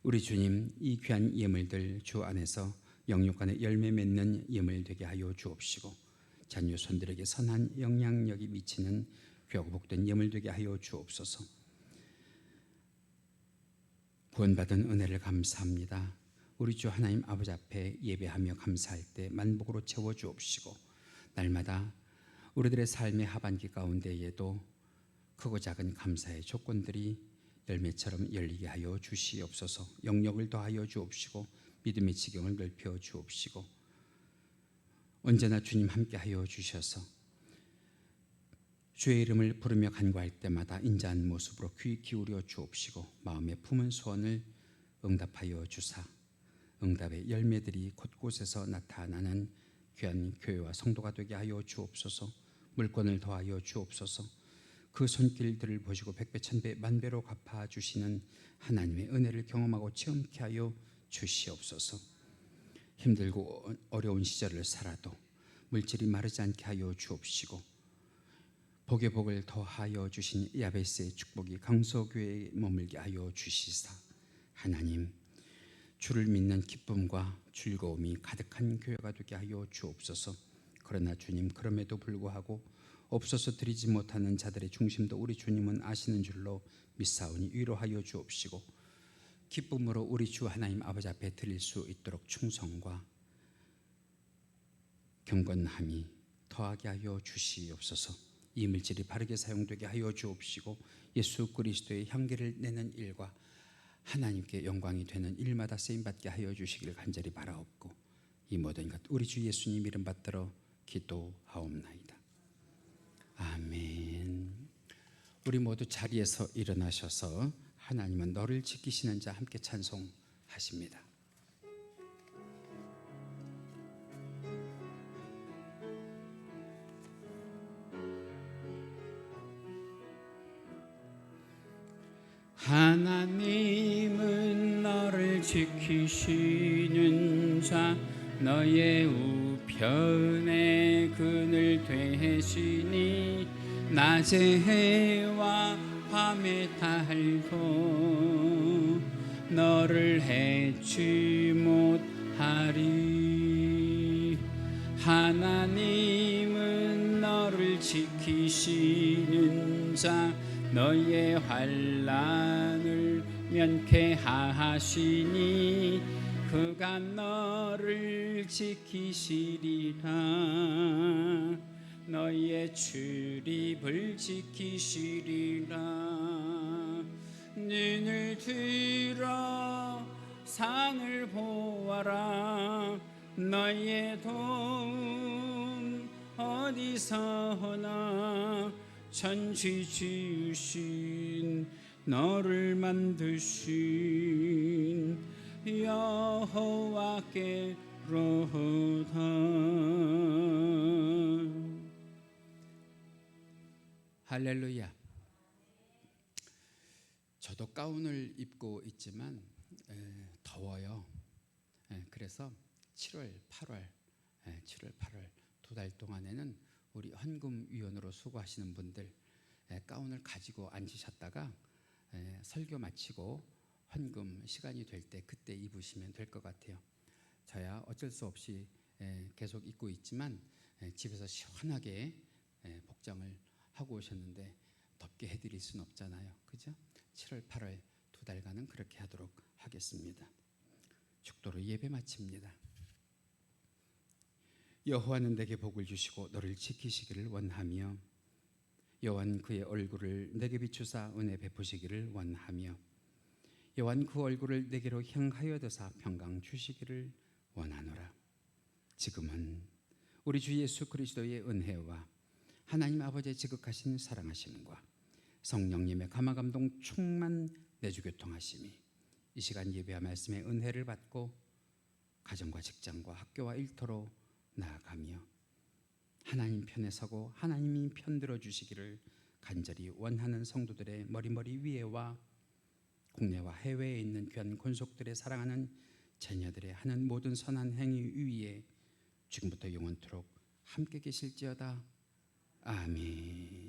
우리 주님, 이 귀한 예물들 주 안에서 영육간에 열매 맺는 예물 되게 하여 주옵시고 자녀 손들에게 선한 영향력이 미치는 귀하고 복된 예물 되게 하여 주옵소서. 구원받은 은혜를 감사합니다. 우리 주 하나님 아버지 앞에 예배하며 감사할 때 만복으로 채워 주옵시고 날마다 우리들의 삶의 하반기 가운데에도 크고 작은 감사의 조건들이 열매처럼 열리게 하여 주시옵소서. 영역을 더하여 주옵시고 믿음의 지경을 넓혀 주옵시고 언제나 주님 함께 하여 주셔서 주의 이름을 부르며 간구할 때마다 인자한 모습으로 귀 기울여 주옵시고 마음에 품은 소원을 응답하여 주사 응답의 열매들이 곳곳에서 나타나는 귀한 교회와 성도가 되게 하여 주옵소서. 물권을 더하여 주옵소서. 그 손길들을 보시고 백배 천배 만배로 갚아주시는 하나님의 은혜를 경험하고 체험케 하여 주시옵소서. 힘들고 어려운 시절을 살아도 물질이 마르지 않게 하여 주옵시고 복의 복을 더하여 주신 야베스의 축복이 강서교회에 머물게 하여 주시사 하나님, 주를 믿는 기쁨과 즐거움이 가득한 교회가 되게 하여 주옵소서. 그러나 주님, 그럼에도 불구하고 없어서 드리지 못하는 자들의 중심도 우리 주님은 아시는 줄로 믿사오니 위로하여 주옵시고 기쁨으로 우리 주 하나님 아버지 앞에 드릴 수 있도록 충성과 경건함이 더하게 하여 주시옵소서. 이 물질이 바르게 사용되게 하여 주옵시고 예수 그리스도의 향기를 내는 일과 하나님께 영광이 되는 일마다 쓰임받게 하여 주시기를 간절히 바라옵고 이 모든 것 우리 주 예수님 이름 받들어 기도하옵나이다. 아멘. 우리 모두 자리에서 일어나셔서 하나님은 너를 지키시는 자 함께 찬송하십니다. 하나님은 너를 지키시는 자 너의 우편에 그늘 되시니 낮의 해와 밤의 달도 너를 해치 못하리. 하나님은 너를 지키시는 자 너의 환난을 면케하시니 그가 너를 지키시리라. 너의 출입을 지키시리라. 눈을 들어 산을 보아라. 너의 도움 어디서나 천지 지으신 너를 만드신 여호와께로다. 할렐루야. 저도 가운을 입고 있지만 더워요. 그래서 7월, 8월 두 달 동안에는 우리 헌금위원으로 수고하시는 분들 가운을 가지고 앉으셨다가 설교 마치고 헌금 시간이 될 때 그때 입으시면 될 것 같아요. 저야 어쩔 수 없이 계속 입고 있지만 집에서 시원하게 복장을 하고 오셨는데 덥게 해드릴 수는 없잖아요. 그죠? 7월, 8월 두 달간은 그렇게 하도록 하겠습니다. 축도로 예배 마칩니다. 여호와는 내게 복을 주시고 너를 지키시기를 원하며 여호와는 그의 얼굴을 내게 비추사 은혜 베푸시기를 원하며 여호와는 그 얼굴을 내게로 향하여 드사 평강 주시기를 원하노라. 지금은 우리 주 예수 그리스도의 은혜와 하나님 아버지의 지극하신 사랑하심과 성령님의 감화감동 충만 내주교통하심이 이 시간 예배와 말씀의 은혜를 받고 가정과 직장과 학교와 일터로 나아가며 하나님 편에 서고 하나님이 편들어 주시기를 간절히 원하는 성도들의 머리머리 위에와 국내와 해외에 있는 귀한 권속들의 사랑하는 자녀들의 하는 모든 선한 행위 위에 지금부터 영원토록 함께 계실지어다. 아멘.